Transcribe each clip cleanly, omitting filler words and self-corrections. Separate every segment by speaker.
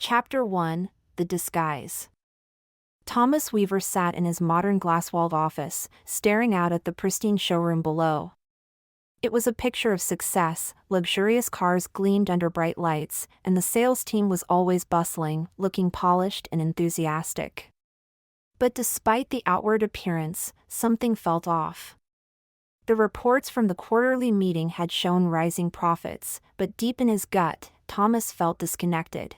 Speaker 1: Chapter 1: The Disguise. Thomas Weaver sat in his modern glass-walled office, staring out at the pristine showroom below. It was a picture of success. Luxurious cars gleamed under bright lights, and the sales team was always bustling, looking polished and enthusiastic. But despite the outward appearance, something felt off. The reports from the quarterly meeting had shown rising profits, but deep in his gut, Thomas felt disconnected.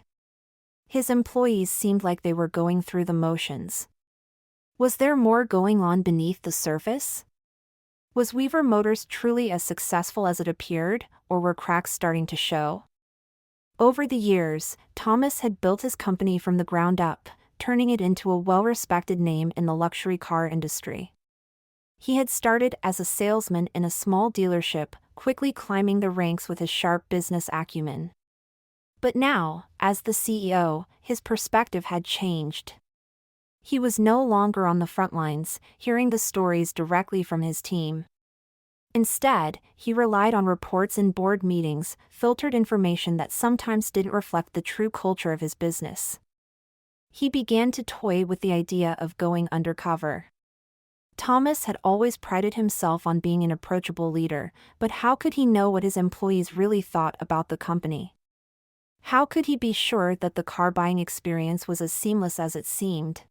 Speaker 1: His employees seemed like they were going through the motions. Was there more going on beneath the surface? Was Weaver Motors truly as successful as it appeared, or were cracks starting to show? Over the years, Thomas had built his company from the ground up, turning it into a well-respected name in the luxury car industry. He had started as a salesman in a small dealership, quickly climbing the ranks with his sharp business acumen. But now, as the CEO, his perspective had changed. He was no longer on the front lines, hearing the stories directly from his team. Instead, he relied on reports in board meetings, filtered information that sometimes didn't reflect the true culture of his business. He began to toy with the idea of going undercover. Thomas had always prided himself on being an approachable leader, but how could he know what his employees really thought about the company? How could he be sure that the car buying experience was as seamless as it seemed?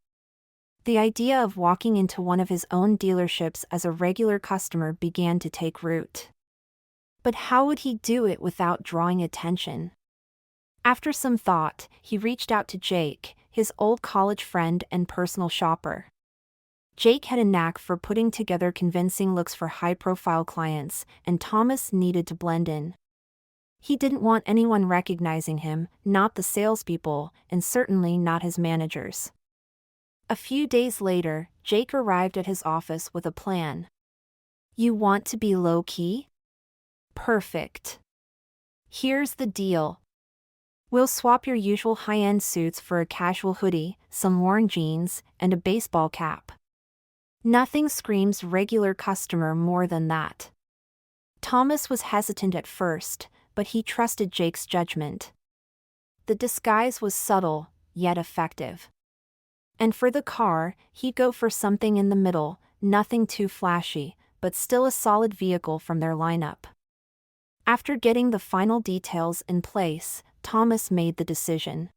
Speaker 1: The idea of walking into one of his own dealerships as a regular customer began to take root. But how would he do it without drawing attention? After some thought, he reached out to Jake, his old college friend and personal shopper. Jake had a knack for putting together convincing looks for high-profile clients, and Thomas needed to blend in. He didn't want anyone recognizing him, not the salespeople, and certainly not his managers. A few days later, Jake arrived at his office with a plan. "You want to be low-key? Perfect. Here's the deal. We'll swap your usual high-end suits for a casual hoodie, some worn jeans, and a baseball cap. Nothing screams regular customer more than that." Thomas was hesitant at first, but he trusted Jake's judgment. The disguise was subtle, yet effective. And for the car, he'd go for something in the middle, nothing too flashy, but still a solid vehicle from their lineup. After getting the final details in place, Thomas made the decision.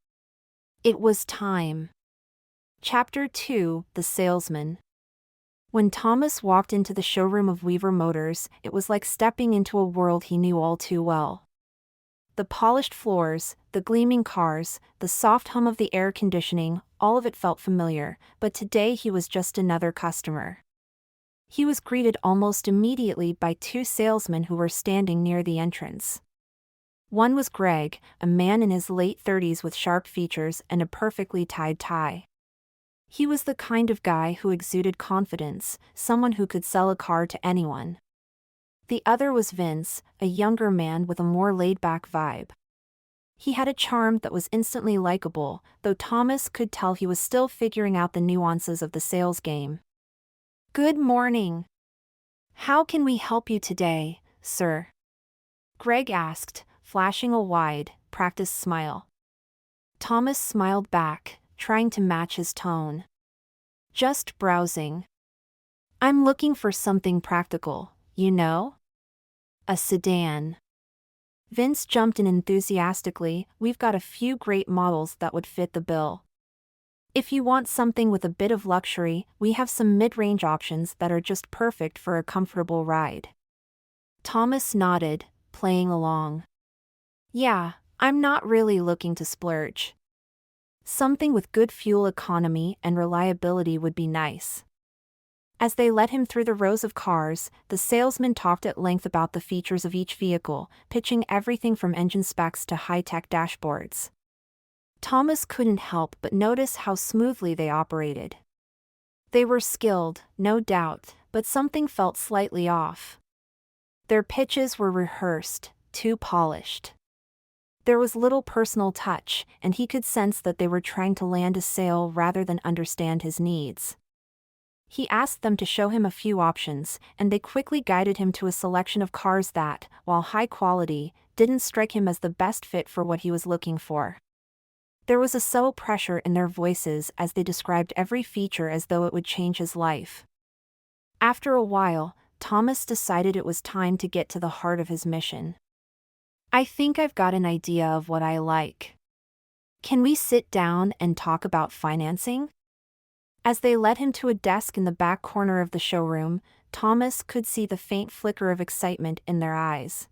Speaker 1: It was time. Chapter 2: The Salesman. When Thomas walked into the showroom of Weaver Motors, it was like stepping into a world he knew all too well. The polished floors, the gleaming cars, the soft hum of the air conditioning, all of it felt familiar, but today he was just another customer. He was greeted almost immediately by two salesmen who were standing near the entrance. One was Greg, a man in his late 30s with sharp features and a perfectly tied tie. He was the kind of guy who exuded confidence, someone who could sell a car to anyone. The other was Vince, a younger man with a more laid-back vibe. He had a charm that was instantly likable, though Thomas could tell he was still figuring out the nuances of the sales game. "Good morning. How can we help you today, sir?" Greg asked, flashing a wide, practiced smile. Thomas smiled back, trying to match his tone. "Just browsing. I'm looking for something practical, you know? A sedan." Vince jumped in enthusiastically. "We've got a few great models that would fit the bill. If you want something with a bit of luxury, we have some mid-range options that are just perfect for a comfortable ride." Thomas nodded, playing along. "Yeah, I'm not really looking to splurge. Something with good fuel economy and reliability would be nice." As they led him through the rows of cars, the salesman talked at length about the features of each vehicle, pitching everything from engine specs to high-tech dashboards. Thomas couldn't help but notice how smoothly they operated. They were skilled, no doubt, but something felt slightly off. Their pitches were rehearsed, too polished. There was little personal touch, and he could sense that they were trying to land a sale rather than understand his needs. He asked them to show him a few options, and they quickly guided him to a selection of cars that, while high quality, didn't strike him as the best fit for what he was looking for. There was a subtle pressure in their voices as they described every feature as though it would change his life. After a while, Thomas decided it was time to get to the heart of his mission. I think I've got an idea of what I like. Can we sit down and talk about financing? As they led him to a desk in the back corner of the showroom, Thomas could see the faint flicker of excitement in their eyes.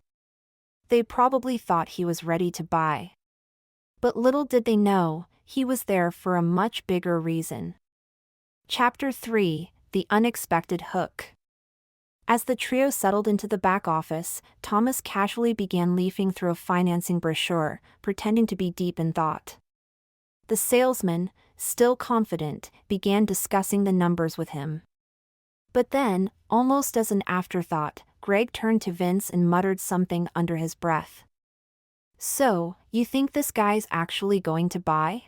Speaker 1: They probably thought he was ready to buy. But little did they know, he was there for a much bigger reason. Chapter 3: The Unexpected Hook. As the trio settled into the back office, Thomas casually began leafing through a financing brochure, pretending to be deep in thought. The salesman, still confident, began discussing the numbers with him. But then, almost as an afterthought, Greg turned to Vince and muttered something under his breath. "So, you think this guy's actually going to buy?"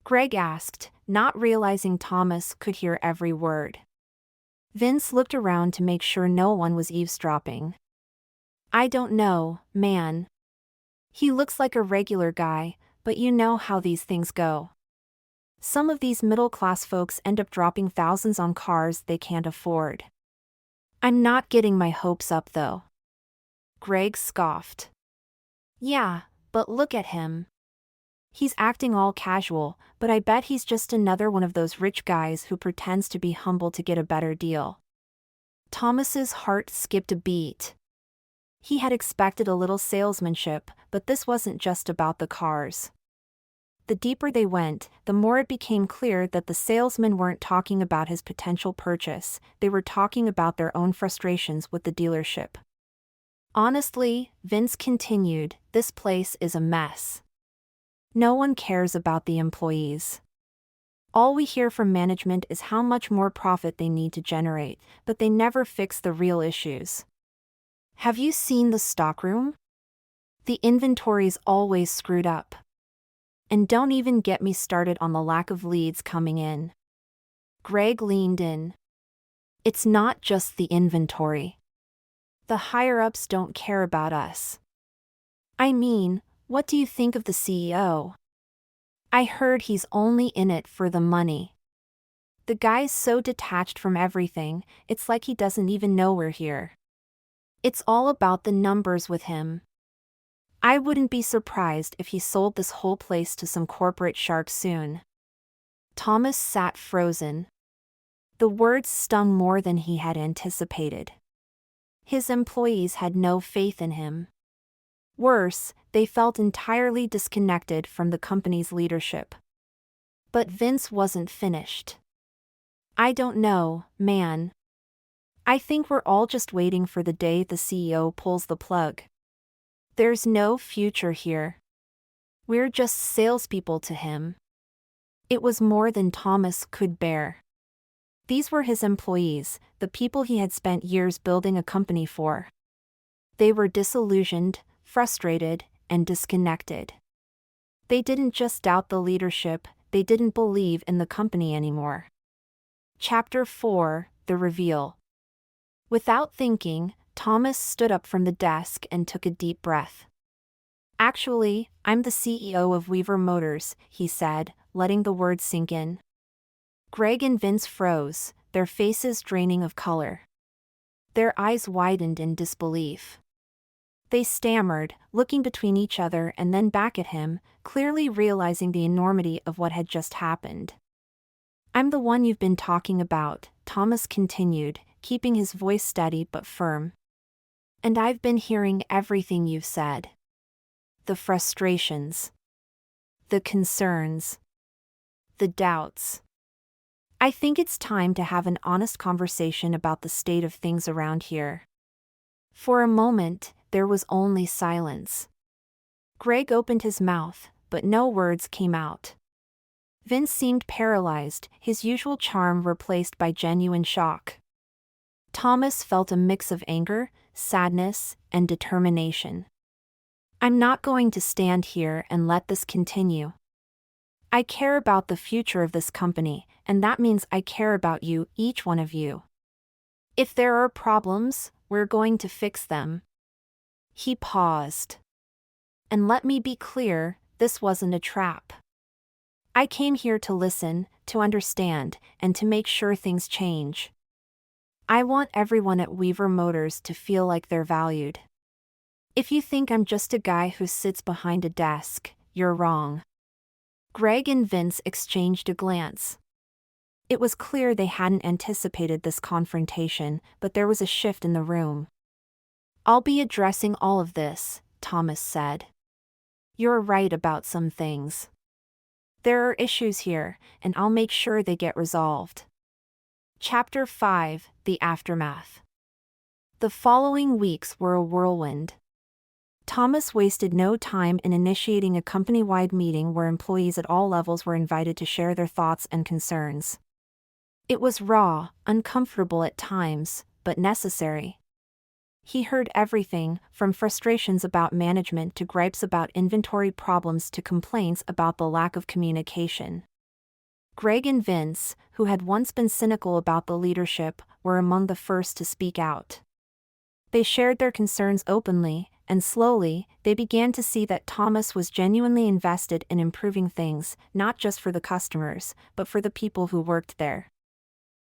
Speaker 1: Greg asked, not realizing Thomas could hear every word. Vince looked around to make sure no one was eavesdropping. "I don't know, man. He looks like a regular guy, but you know how these things go. Some of these middle-class folks end up dropping thousands on cars they can't afford. I'm not getting my hopes up though." Greg scoffed. "Yeah, but look at him. He's acting all casual, but I bet he's just another one of those rich guys who pretends to be humble to get a better deal." Thomas's heart skipped a beat. He had expected a little salesmanship, but this wasn't just about the cars. The deeper they went, the more it became clear that the salesmen weren't talking about his potential purchase, they were talking about their own frustrations with the dealership. "Honestly," Vince continued, "this place is a mess. No one cares about the employees. All we hear from management is how much more profit they need to generate, but they never fix the real issues. Have you seen the stockroom? The inventory's always screwed up. And don't even get me started on the lack of leads coming in." Greg leaned in. "It's not just the inventory. The higher-ups don't care about us. I mean, what do you think of the CEO? I heard he's only in it for the money. The guy's so detached from everything, it's like he doesn't even know we're here. It's all about the numbers with him. I wouldn't be surprised if he sold this whole place to some corporate shark soon." Thomas sat frozen. The words stung more than he had anticipated. His employees had no faith in him. Worse, they felt entirely disconnected from the company's leadership. But Vince wasn't finished. "I don't know, man. I think we're all just waiting for the day the CEO pulls the plug. There's no future here. We're just salespeople to him." It was more than Thomas could bear. These were his employees, the people he had spent years building a company for. They were disillusioned, frustrated, and disconnected. They didn't just doubt the leadership, they didn't believe in the company anymore. Chapter 4: The Reveal. Without thinking, Thomas stood up from the desk and took a deep breath. "Actually, I'm the CEO of Weaver Motors," he said, letting the words sink in. Greg and Vince froze, their faces draining of color. Their eyes widened in disbelief. They stammered, looking between each other and then back at him, clearly realizing the enormity of what had just happened. "I'm the one you've been talking about," Thomas continued, keeping his voice steady but firm. "And I've been hearing everything you've said. The frustrations. The concerns. The doubts. I think it's time to have an honest conversation about the state of things around here." For a moment, there was only silence. Greg opened his mouth, but no words came out. Vince seemed paralyzed, his usual charm replaced by genuine shock. Thomas felt a mix of anger, sadness, and determination. "I'm not going to stand here and let this continue. I care about the future of this company, and that means I care about you, each one of you. If there are problems, we're going to fix them." He paused. "And let me be clear, this wasn't a trap. I came here to listen, to understand, and to make sure things change. I want everyone at Weaver Motors to feel like they're valued. If you think I'm just a guy who sits behind a desk, you're wrong." Greg and Vince exchanged a glance. It was clear they hadn't anticipated this confrontation, but there was a shift in the room. "I'll be addressing all of this," Thomas said. "You're right about some things. There are issues here, and I'll make sure they get resolved." Chapter 5: The Aftermath. The following weeks were a whirlwind. Thomas wasted no time in initiating a company-wide meeting where employees at all levels were invited to share their thoughts and concerns. It was raw, uncomfortable at times, but necessary. He heard everything, from frustrations about management to gripes about inventory problems to complaints about the lack of communication. Greg and Vince, who had once been cynical about the leadership, were among the first to speak out. They shared their concerns openly, and slowly, they began to see that Thomas was genuinely invested in improving things, not just for the customers, but for the people who worked there.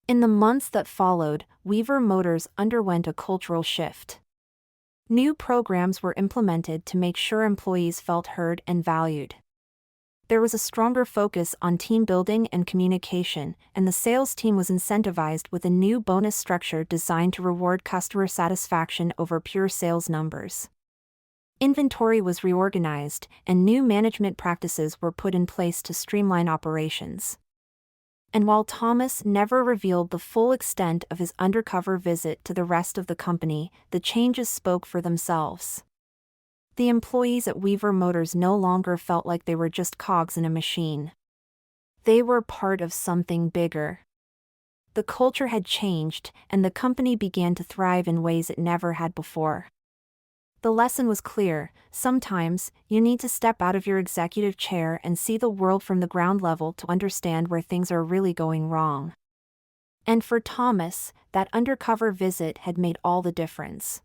Speaker 1: In the months that followed, Weaver Motors underwent a cultural shift. New programs were implemented to make sure employees felt heard and valued. There was a stronger focus on team building and communication, and the sales team was incentivized with a new bonus structure designed to reward customer satisfaction over pure sales numbers. Inventory was reorganized, and new management practices were put in place to streamline operations. And while Thomas never revealed the full extent of his undercover visit to the rest of the company, the changes spoke for themselves. The employees at Weaver Motors no longer felt like they were just cogs in a machine. They were part of something bigger. The culture had changed, and the company began to thrive in ways it never had before. The lesson was clear: sometimes, you need to step out of your executive chair and see the world from the ground level to understand where things are really going wrong. And for Thomas, that undercover visit had made all the difference.